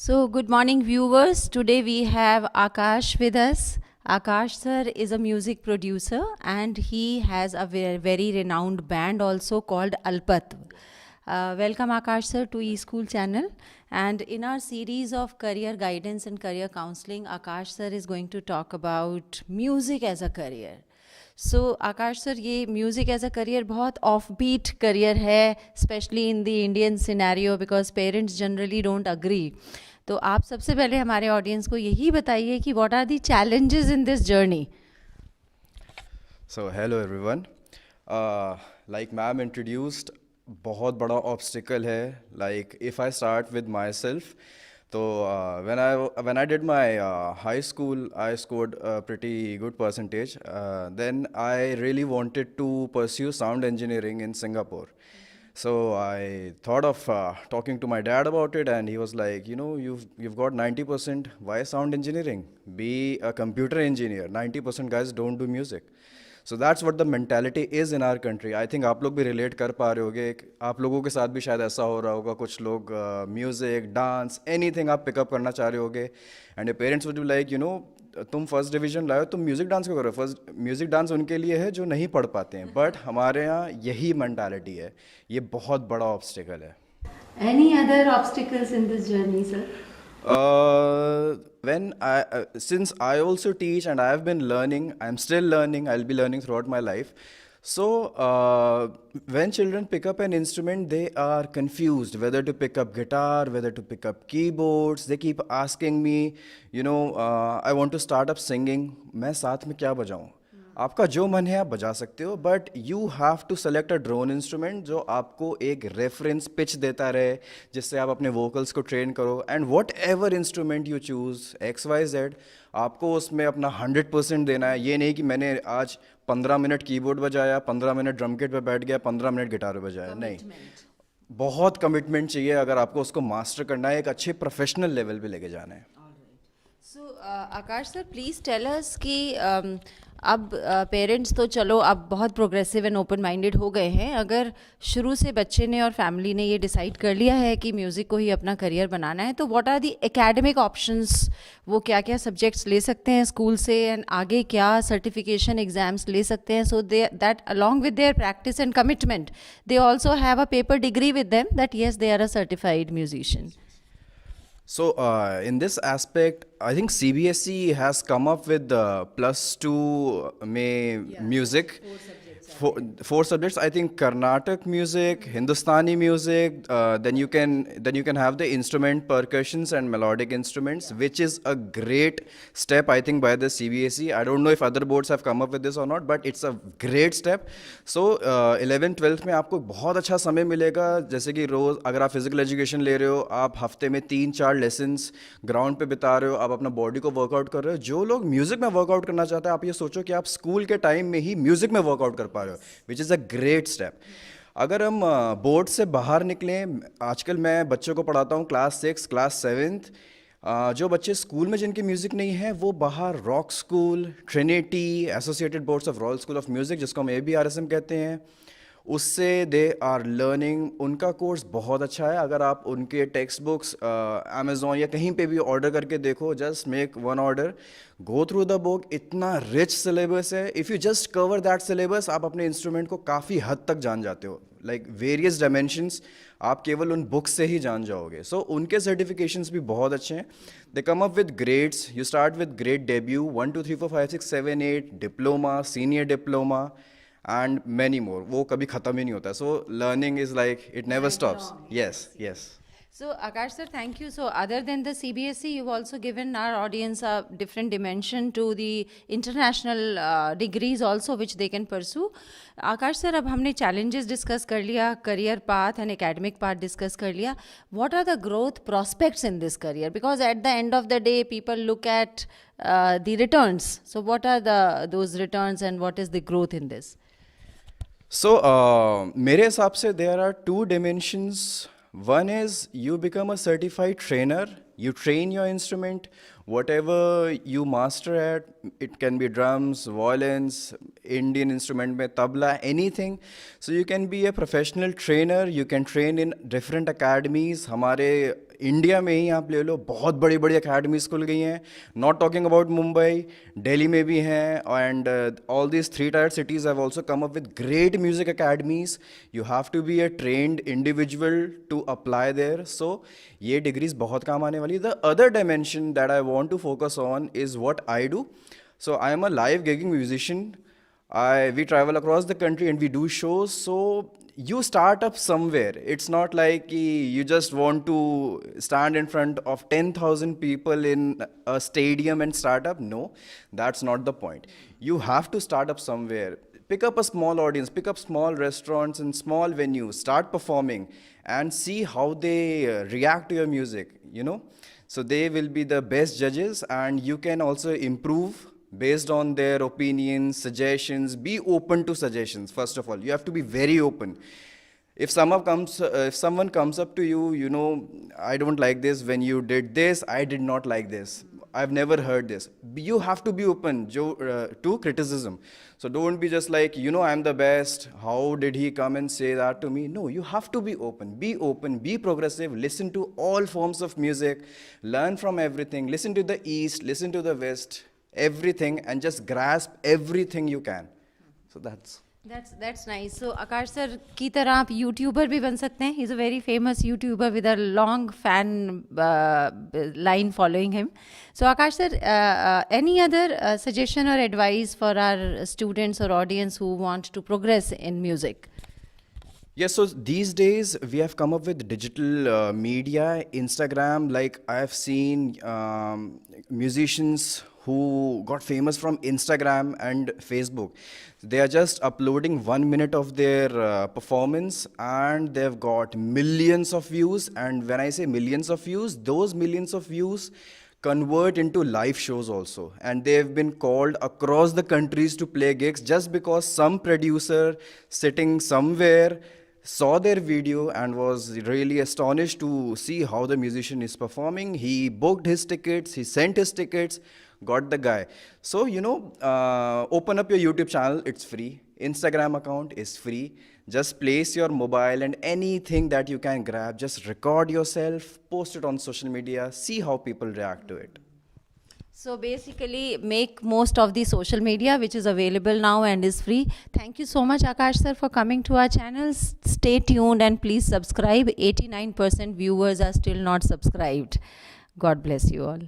So, good morning, viewers. Today we have Akash with us. Akash sir is a music producer and he has a very renowned band also called Alpat. Welcome, Akash sir, to eSchool channel. And in our series of career guidance and career counseling, Akash sir is going to talk about music as a career. So Akash sir, ये music as a career बहुत off beat career है, specially in the Indian scenario, because parents generally don't agree. तो आप सबसे पहले हमारे audience को यही बताइए कि what are the challenges in this journey. So hello everyone. Like ma'am introduced, बहुत बड़ा ऑब्स्टिकल है. Like if I start with myself, तो when I did my high school, I scored a pretty good percentage. Then I really wanted to pursue sound engineering in Singapore. So I thought of talking to my dad about it, and he was like, you've got 90%. Why sound engineering? Be a computer engineer. 90% guys don't do music. So that's what the mentality is in our country. I think आप लोग भी relate कर पा रहे होगे. आप लोगों के साथ भी शायद ऐसा हो रहा होगा. कुछ लोग म्यूज़िक, डांस, एनीथिंग आप पिकअप करना चाह रहे होगे. And your parents would be like, तुम फर्स्ट डिवीजन लाए हो, तुम म्यूज़िक डांस क्यों करो. फर्स्ट म्यूज़िक डांस उनके लिए है जो नहीं पढ़ पाते हैं. बट हमारे यहाँ यही मेंटालिटी है. ये बहुत बड़ा ऑब्स्टिकल है. Any other obstacles in this journey sir? Since I also teach and I have been learning, I'm still learning, I'll be learning throughout my life. So, when children pick up an instrument, they are confused whether to pick up guitar, whether to pick up keyboards. They keep asking me, I want to start up singing. मैं साथ में क्या बजाऊं? आपका जो मन है आप बजा सकते हो, but you have to select a drone instrument जो आपको एक रेफरेंस पिच देता रहे, जिससे आप अपने वोकल्स को ट्रेन करो. And what ever instrument you choose, XYZ, आपको उसमें अपना 100% देना है. ये नहीं कि मैंने आज 15 मिनट कीबोर्ड बजाया, 15 मिनट ड्रम किट पे बैठ गया, 15 मिनट गिटार पे बजाया. नहीं, बहुत कमिटमेंट चाहिए अगर आपको उसको मास्टर करना है, एक अच्छे प्रोफेशनल लेवल पे लेके जाना है. सो आकाश सर, प्लीज़ टेल अस कि अब पेरेंट्स तो चलो अब बहुत प्रोग्रेसिव एंड ओपन माइंडेड हो गए हैं. अगर शुरू से बच्चे ने और फैमिली ने ये डिसाइड कर लिया है कि म्यूज़िक को ही अपना करियर बनाना है, तो what are the academic options? वो क्या क्या सब्जेक्ट्स ले सकते हैं स्कूल से, एंड आगे क्या सर्टिफिकेशन एग्जाम्स ले सकते हैं, so they that along with their practice and commitment they also have a paper degree with them that yes they are a certified musician. So, in this aspect, I think CBSE has come up with the +2 music. Four subjects. I think Carnatic music, Hindustani music. Then you can have the instrument percussions and melodic instruments, which is a great step, I think, by the CBSE. I don't know if other boards have come up with this or not, but it's a great step. So 11th 12th में आपको बहुत अच्छा समय मिलेगा. जैसे कि रोज़ अगर आप फिजिकल एजुकेशन ले रहे हो, आप हफ्ते में 3-4 लेसन्स ग्राउंड पे बिता रहे हो, आप अपना बॉडी को वर्कआउट कर रहे हो. जो लोग म्यूज़िक में वर्कआउट करना चाहते हैं, आप ये सोचो कि आप स्कूल के टाइम में ही म्यूज़िक में वर्कआउट कर पा रहे हो, which is a great step. अगर हम बोर्ड से बाहर निकलें, आजकल मैं बच्चों को पढ़ाता हूँ क्लास 6, क्लास 7th. जो बच्चे स्कूल में जिनकी म्यूज़िक नहीं है, वो बाहर rock school, Trinity, associated boards of royal school of music, जिसको हम ABRSM कहते हैं, उससे दे आर लर्निंग. उनका कोर्स बहुत अच्छा है. अगर आप उनके टेक्स्ट बुक्स अमेज़ॉन या कहीं पे भी ऑर्डर करके देखो, just make one order, go through the book. इतना रिच सिलेबस है. If you just cover that syllabus, आप अपने इंस्ट्रूमेंट को काफ़ी हद तक जान जाते हो. लाइक वेरियस डायमेंशंस आप केवल उन बुक्स से ही जान जाओगे. सो उनके सर्टिफिकेशंस भी बहुत अच्छे हैं. They come up with grades. You start with grade debut 1 2 3 4 5 6 7 8, diploma, senior diploma, and many more. वो कभी ख़त्म ही नहीं होता. So learning is like it never stops. Yes. So Akash sir, thank you. So other than the CBSE, you've also given our audience a different dimension to the international degrees also which they can pursue. Akash sir, अब हमने challenges discuss कर लिया, career path and academic path discuss कर लिया. What are the growth prospects in this career? Because at the end of the day, people look at the returns. So what are those returns and what is the growth in this? So मेरे हिसाब से there are 2 dimensions. One is you become a certified trainer You train your instrument, whatever you master at, it can be drums, violins, Indian instrument mein tabla, anything. So you can be a professional trainer, you can train in different academies. हमारे India में ही आप ले लो, बहुत बड़ी बड़ी academies खुल गई हैं. Not talking about Mumbai, Delhi में भी हैं, and all these 3 tier cities have also come up with great music academies. You have to be a trained individual to apply there. So ये डिग्रीज बहुत काम आने वाली. The other dimension that I want to focus on is what I do. So I am a live gigging musician. We travel across the country and we do shows. So you start up somewhere. It's not like you just want to stand in front of 10,000 people in a stadium and start up. No, that's not the point. You have to start up somewhere. Pick up a small audience, pick up small restaurants and small venues, start performing and see how they react to your music, you know. So they will be the best judges, and you can also improve based on their opinions, suggestions. Be open to suggestions. First of all, you have to be very open. If someone comes up to you, you know, I don't like this when you did this, I did not like this, I've never heard this. You have to be open to criticism. So don't be just like, you know, I'm the best, how did he come and say that to me? No, you have to be open, be progressive, listen to all forms of music, learn from everything, listen to the east, listen to the west, everything, and just grasp everything you can. So That's nice. So Akash sir की तरह आप YouTuber भी बन सकते हैं. He's a very famous YouTuber with a long fan line following him. So Akash sir, any other suggestion or advice for our students or audience who want to progress in music? Yes, so these days we have come up with digital media, Instagram. Like I have seen musicians who got famous from Instagram and Facebook. They are just uploading 1 minute of their performance and they've got millions of views. And when I say millions of views, those millions of views convert into live shows also. And they've been called across the countries to play gigs just because some producer sitting somewhere saw their video and was really astonished to see how the musician is performing. He booked his tickets, he sent his tickets, got the guy. So, you know, open up your YouTube channel, it's free. Instagram account is free. Just place your mobile and anything that you can grab, just record yourself, post it on social media, see how people react to it. So basically make most of the social media which is available now and is free. Thank you so much Akash sir for coming to our channel. Stay tuned and please subscribe. 89% viewers are still not subscribed. God bless you all.